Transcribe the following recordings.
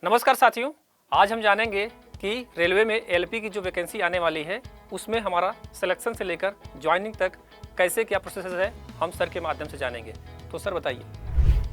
नमस्कार साथियों, आज हम जानेंगे कि रेलवे में एलपी की जो वैकेंसी आने वाली है उसमें हमारा सिलेक्शन से लेकर ज्वाइनिंग तक कैसे क्या प्रोसेस है, हम सर के माध्यम से जानेंगे। तो सर बताइए।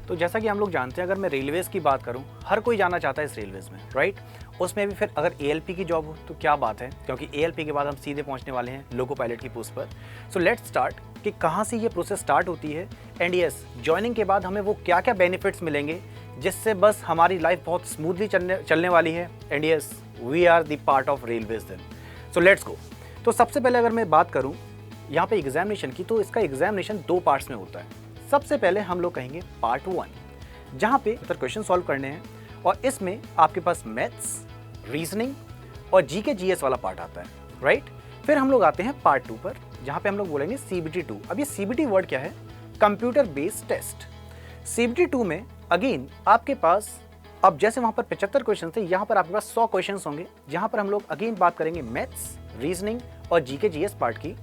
तो जैसा कि हम लोग जानते हैं, अगर मैं रेलवेज़ की बात करूं, हर कोई जाना चाहता है इस रेलवेज़ में, राइट। उसमें भी फिर अगर एएलपी की जॉब हो तो क्या बात है, क्योंकि एएलपी के बाद हम सीधे पहुंचने वाले हैं लोको पायलट की पोस्ट पर। सो लेट्स स्टार्ट कि कहां से ये प्रोसेस स्टार्ट होती है एंड यस, ज्वाइनिंग के बाद हमें वो क्या क्या बेनिफिट्स मिलेंगे जिससे बस हमारी लाइफ बहुत स्मूथली चलने वाली है। And yes, we are the part of railways then. So let's go. तो सबसे पहले अगर मैं बात करूँ यहाँ पे एग्जामिनेशन की, तो इसका एग्जामिनेशन 2 पार्ट्स में होता है। सबसे पहले हम लोग कहेंगे पार्ट 1, जहाँ पे क्वेश्चन सॉल्व करने हैं और इसमें आपके पास मैथ्स, रीजनिंग और जीके जीएस वाला पार्ट आता है, राइट। फिर हम लोग आते हैं पार्ट 2 पर, जहाँ पे हम लोग बोलेंगे सीबीटी 2। अब ये सीबीटी वर्ड क्या है? Computer based test. सीबीटी 2 में अगेन आपके पास, अब जैसे वहाँ पर 75 क्वेश्चन थे, यहाँ पर आपके पास 100 क्वेश्चन होंगे, जहाँ पर हम लोग अगेन बात करेंगे मैथ्स, रीजनिंग और जीके जीएस पार्ट की।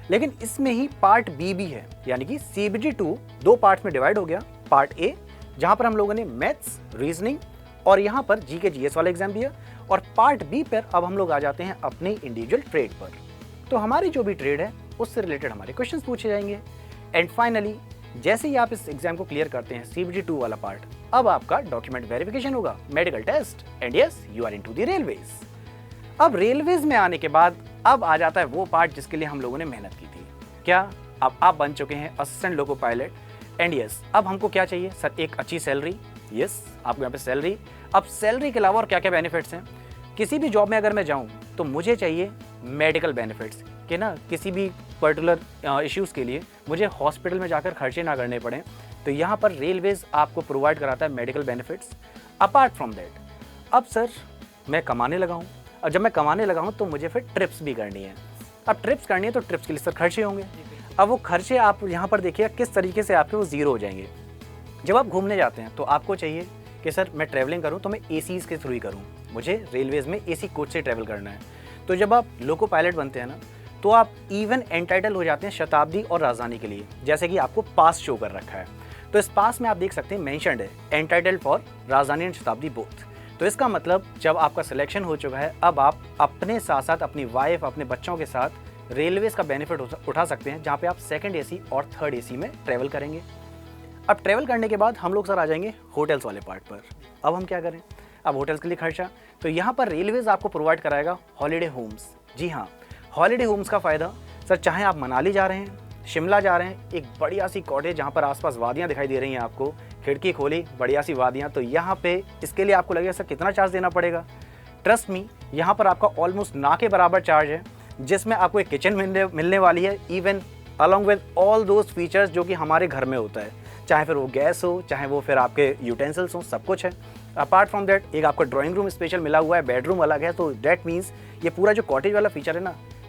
लेकिन इसमें ही पार्ट बी भी है, यानी कि सीबीटी 2 2 पार्ट्स में डिवाइड हो गया। पार्ट ए, जहां पर हम लोगों ने मैथ्स, रीजनिंग और यहां पर जीके जीएस वाला एग्जाम दिया, और पार्ट बी पर अब हम लोग आ जाते हैं अपने इंडिविजुअल ट्रेड पर। तो हमारी जो भी ट्रेड है उससे रिलेटेड हमारे क्वेश्चंस पूछे जाएंगे। एंड फाइनली, जैसे ही आप इस एग्जाम को क्लियर करते हैं, सीबीटी 2 वाला पार्ट, अब आपका डॉक्यूमेंट वेरिफिकेशन होगा, medical test, and yes, you are into the railways. अब रेलवेज में आने के बाद अब आ जाता है वो पार्ट जिसके लिए हम लोगों ने मेहनत की थी। क्या? अब आप बन चुके हैं assistant loco pilot. And yes, अब हमको क्या चाहिए सर? एक अच्छी सैलरी। यस, आपको यहाँ पे सैलरी। अब सैलरी के अलावा और क्या क्या बेनिफिट्स हैं? किसी भी जॉब में अगर मैं जाऊँ तो मुझे चाहिए मेडिकल बेनिफिट्स, कि ना किसी भी पर्टिकुलर इश्यूज़ के लिए मुझे हॉस्पिटल में जाकर खर्चे ना करने पड़े। तो यहाँ पर रेलवेज आपको प्रोवाइड कराता है medical benefits. Apart from that, अब सर मैं कमाने लगा हूँ, और जब मैं कमाने लगा हूँ तो मुझे फिर ट्रिप्स भी करनी है। अब ट्रिप्स करनी है तो ट्रिप्स के लिए सर खर्चे होंगे। अब वो खर्चे आप यहाँ पर देखिए किस तरीके से आपके वो ज़ीरो हो जाएंगे। जब आप घूमने जाते हैं तो आपको चाहिए कि सर मैं ट्रैवलिंग करूँ तो मैं एसीज़ के थ्रू ही करूँ, मुझे रेलवेज़ में एसी कोच से ट्रैवल करना है। तो जब आप लोको पायलट बनते हैं ना, तो आप इवन एंटाइटल हो जाते हैं शताब्दी और राजधानी के लिए, जैसे कि आपको पास शो कर रखा है। तो इस पास में आप देख सकते हैं मेंशन्ड है एंटाइटल फॉर राजधानी एंड शताब्दी बोथ। तो इसका मतलब जब आपका सिलेक्शन हो चुका है, अब आप अपने साथ साथ अपनी वाइफ, अपने बच्चों के साथ रेलवेज का बेनिफिट उठा सकते हैं, जहाँ पे आप सेकंड एसी और थर्ड एसी में ट्रैवल करेंगे। अब ट्रैवल करने के बाद हम लोग सर आ जाएंगे होटल्स वाले पार्ट पर। अब हम क्या करें? अब होटल्स के लिए खर्चा, तो यहाँ पर रेलवेज आपको प्रोवाइड कराएगा हॉलीडे होम्स। जी हाँ, हॉलीडे होम्स का फ़ायदा सर, चाहे आप मनाली जा रहे हैं, शिमला जा रहे हैं, एक बढ़िया सी कॉटेज जहाँ पर आसपास वादियाँ दिखाई दे रही हैं, आपको खिड़की खोली, बढ़िया सी वादियाँ, तो यहाँ पे इसके लिए आपको लगेगा सर कितना चार्ज देना पड़ेगा? ट्रस्ट मी, यहाँ पर आपका ऑलमोस्ट ना के बराबर चार्ज है, जिसमें आपको एक किचन मिलने वाली है, even along with all those features जो कि हमारे घर में होता है, चाहे फिर वो गैस हो, चाहे वो फिर आपके यूटेंसिल्स हो, सब कुछ है। अपार्ट फ्रॉम दैट, एक आपको ड्राइंग रूम स्पेशल मिला हुआ है, बेडरूम अलग है। तो दैट मीन्स ये पूरा जो कॉटेज वाला फीचर है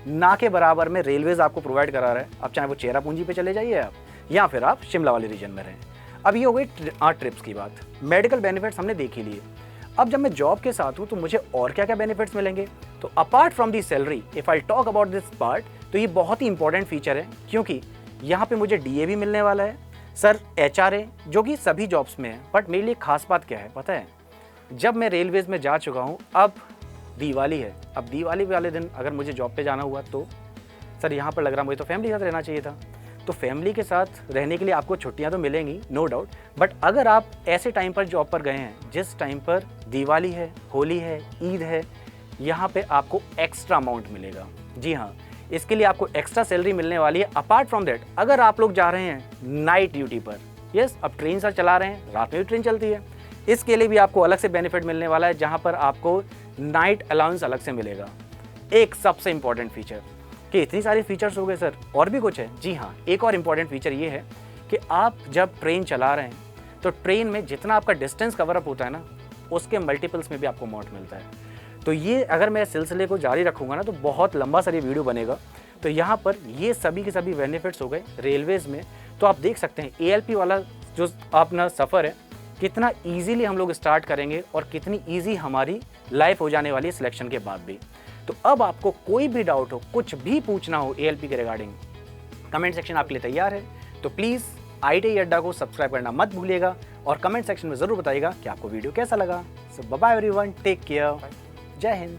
ना के बराबर में रेलवेज आपको प्रोवाइड करा रहा है। अब चाहे वो चेरापूंजी पे चले जाइए आप, या फिर आप शिमला वाले रीजन में रहें। अब ये हो गई ट्रिप्स की बात। मेडिकल बेनिफिट्स हमने देख ही लिए। अब जब मैं जॉब के साथ हूँ तो मुझे और क्या क्या बेनिफिट्स मिलेंगे? तो apart from the salary, if I talk about this part, तो ये बहुत ही इंपॉर्टेंट फीचर है, क्योंकि यहाँ पे मुझे डीए भी मिलने वाला है सर, एचआरए, जो कि सभी जॉब्स में है। बट मेरे लिए खास बात क्या है पता है? जब मैं रेलवेज में जा चुका हूँ, अब दिवाली है, अब दिवाली वाले दिन अगर मुझे जॉब पे जाना हुआ तो सर यहाँ पर लग रहा मुझे तो फैमिली के साथ रहना चाहिए था। तो फैमिली के साथ रहने के लिए आपको छुट्टियाँ तो मिलेंगी, नो डाउट, बट अगर आप ऐसे टाइम पर जॉब पर गए हैं जिस टाइम पर दिवाली है, होली है, ईद है, यहाँ पे आपको एक्स्ट्रा अमाउंट मिलेगा। जी हाँ, इसके लिए आपको एक्स्ट्रा सैलरी मिलने वाली है। अपार्ट फ्रॉम दैट, अगर आप लोग जा रहे हैं नाइट ड्यूटी पर, यस, अब ट्रेन सर चला रहे हैं, रात में भी ट्रेन चलती है, इसके लिए भी आपको अलग से बेनिफिट मिलने वाला है, जहाँ पर आपको नाइट अलाउंस अलग से मिलेगा। एक सबसे इंपॉर्टेंट फीचर, कि इतनी सारी फीचर्स हो गए सर, और भी कुछ है? जी हाँ, एक और इम्पॉर्टेंट फीचर ये है कि आप जब ट्रेन चला रहे हैं तो ट्रेन में जितना आपका डिस्टेंस कवर अप होता है ना, उसके मल्टीपल्स में भी आपको अमाउंट मिलता है। तो ये अगर मैं सिलसिले को जारी रखूँगा ना, तो बहुत लंबा सा ये वीडियो बनेगा। तो यहाँ पर ये सभी के सभी बेनिफिट्स हो गए रेलवेज़ में। तो आप देख सकते हैं एएलपी वाला जो अपना सफ़र है, कितना ईजीली हम लोग स्टार्ट करेंगे और कितनी ईजी हमारी लाइफ हो जाने वाली है सिलेक्शन के बाद भी। तो अब आपको कोई भी डाउट हो, कुछ भी पूछना हो एएलपी के रिगार्डिंग, कमेंट सेक्शन आपके लिए तैयार है। तो प्लीज़ IIT अड्डा को सब्सक्राइब करना मत भूलिएगा और कमेंट सेक्शन में ज़रूर बताइएगा कि आपको वीडियो कैसा लगा। सो बाय एवरीवन, टेक केयर, जय हिंद।